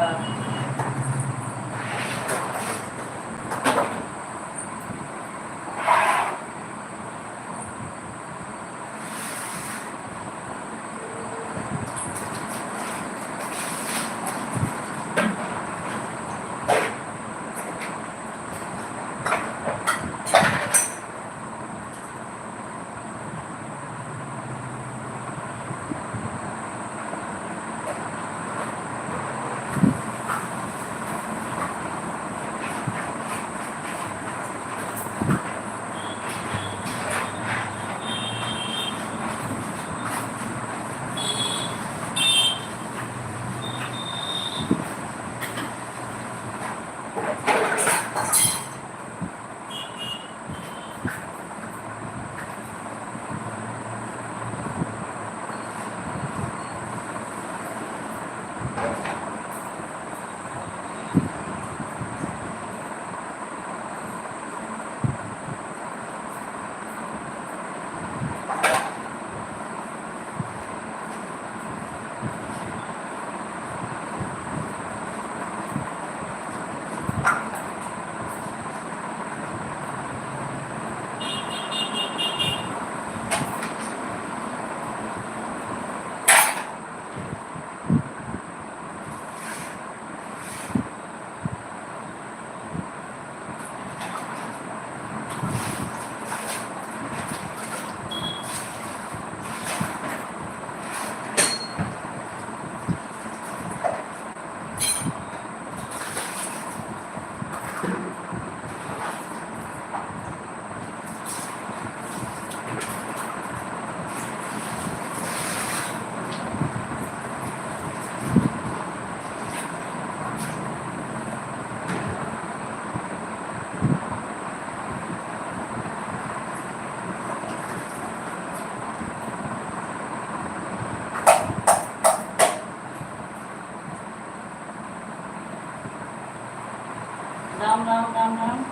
राम राम राम राम।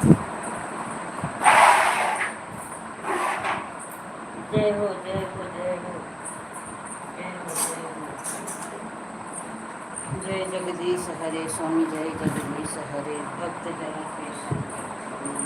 जय हो जय हो जय हो जय हो जय हो। जय जगदीश हरे स्वामी, जय जगदीश हरे। भक्त जना के शंकर स्वामी।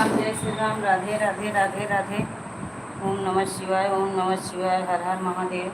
जय श्री राम, राधे राधे राधे राधे। ओम नमः शिवाय, ओम नमः शिवाय, हर हर महादेव।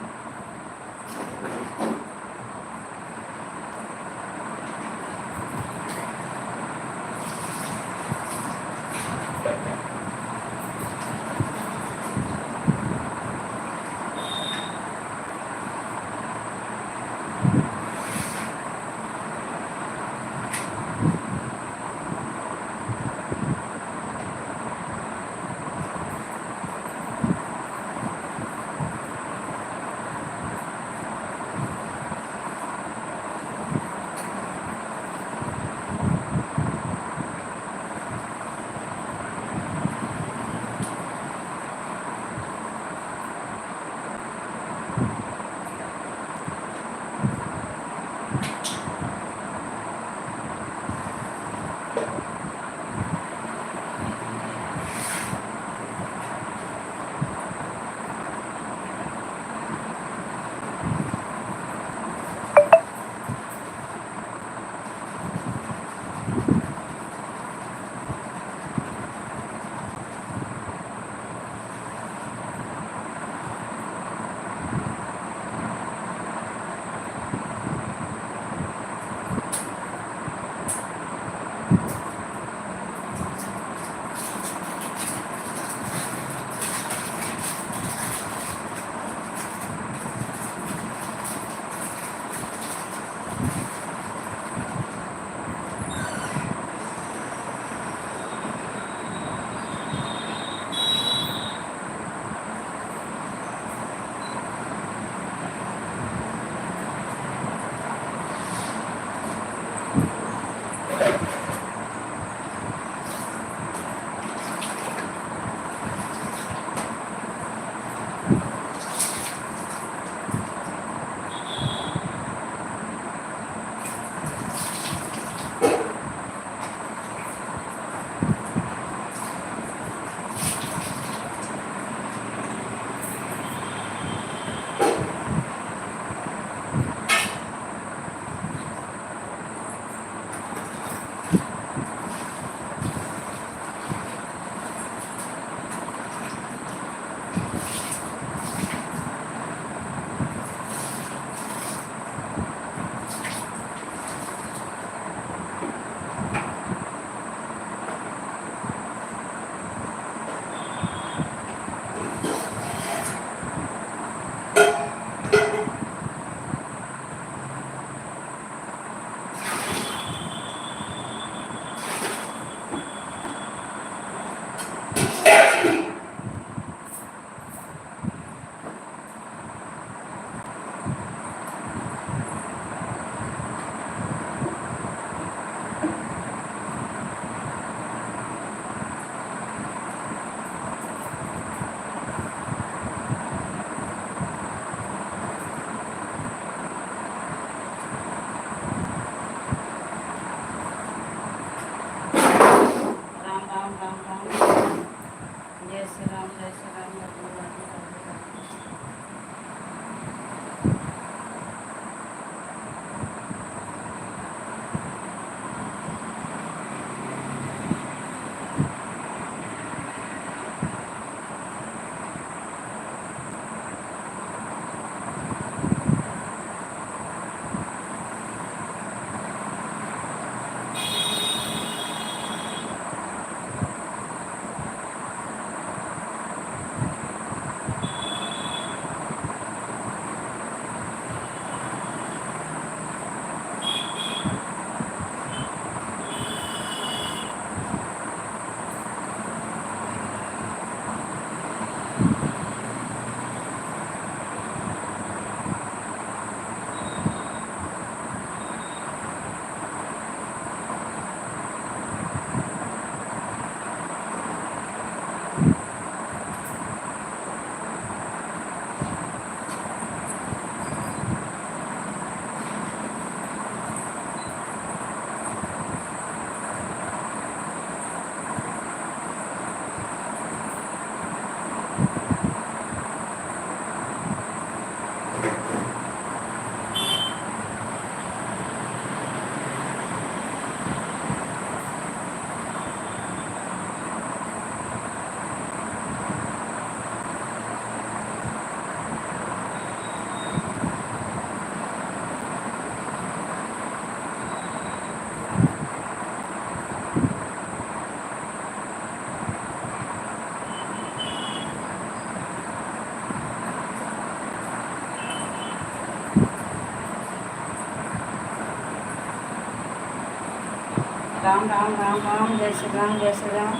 राम राम राम राम, जय श्री राम जय श्री राम।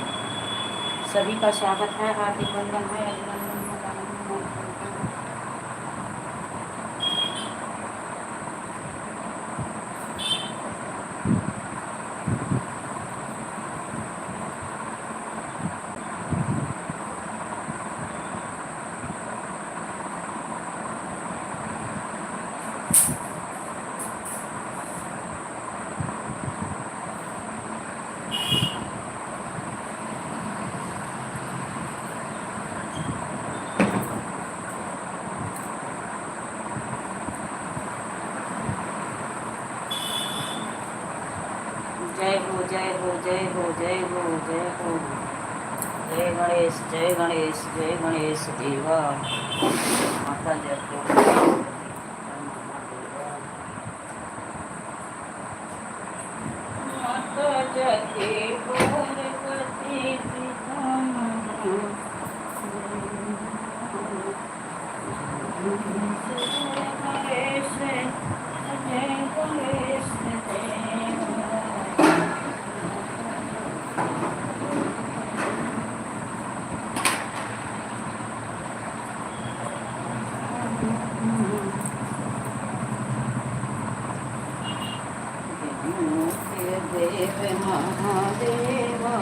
सभी का स्वागत है, हार्दिक वंदन है, अभिनंदन है, जय हो जय हो जय हो जय हो जय हो। जय गणेश जय गणेश देवा। माता जय हो। माता जय हो गणपति गणेश जय गणेश देव महादेवा।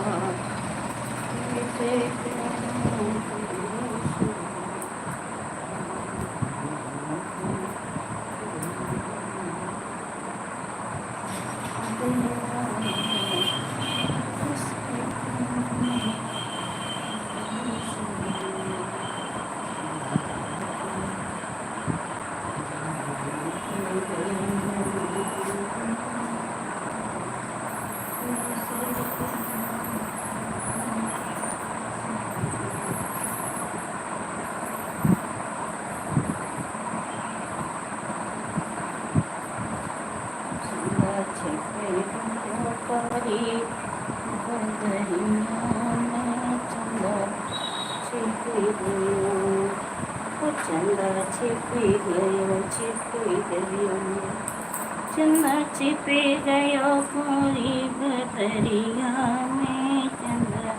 चंदा छिपी गयो पूरी बदरिया में चंदा।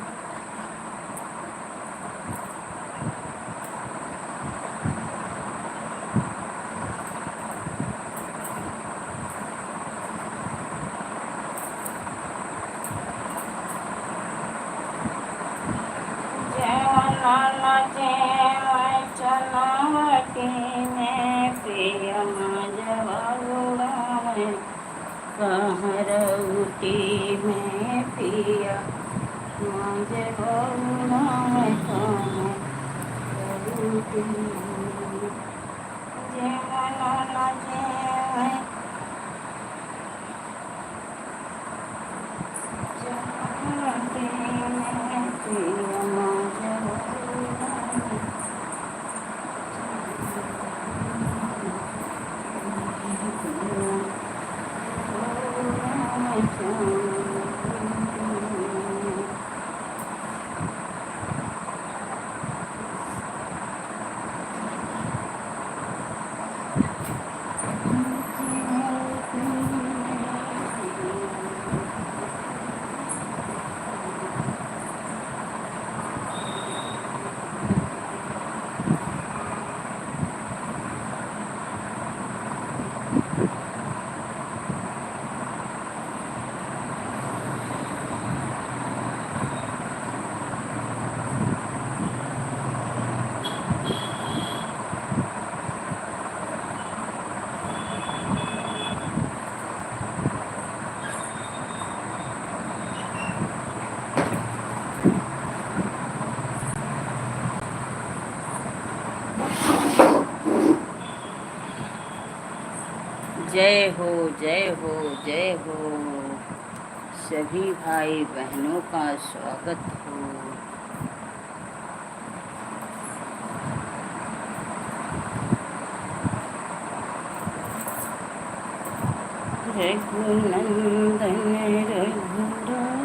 लाला जय चलावटी में प्रिय जवाऊड़ा में कहरऊटी में पिया मांझे बहुड़ा में कहरऊटी जय लाला जय चलावटी में प्रिय मांझे जय हो जय हो जय हो। सभी भाई बहनों का स्वागत हो। रघुनंदन रघुराई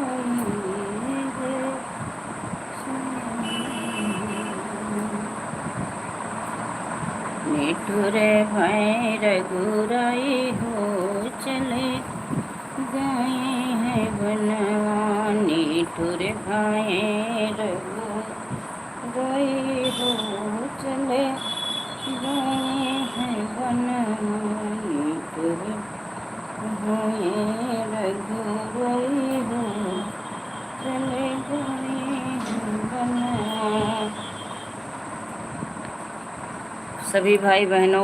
निठुर भय रघुराई हो चले गए हैं बनवा। निठुर भय रघुराई हो चले गए हैं बनवा। निठुर भय रघुराई हो चले गए हैं बनवा। सभी भाई बहनों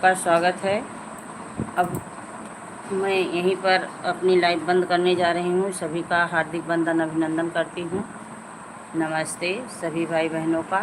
का स्वागत है। अब मैं यहीं पर अपनी लाइव बंद करने जा रही हूँ। सभी का हार्दिक वंदन अभिनंदन करती हूँ। नमस्ते सभी भाई बहनों का।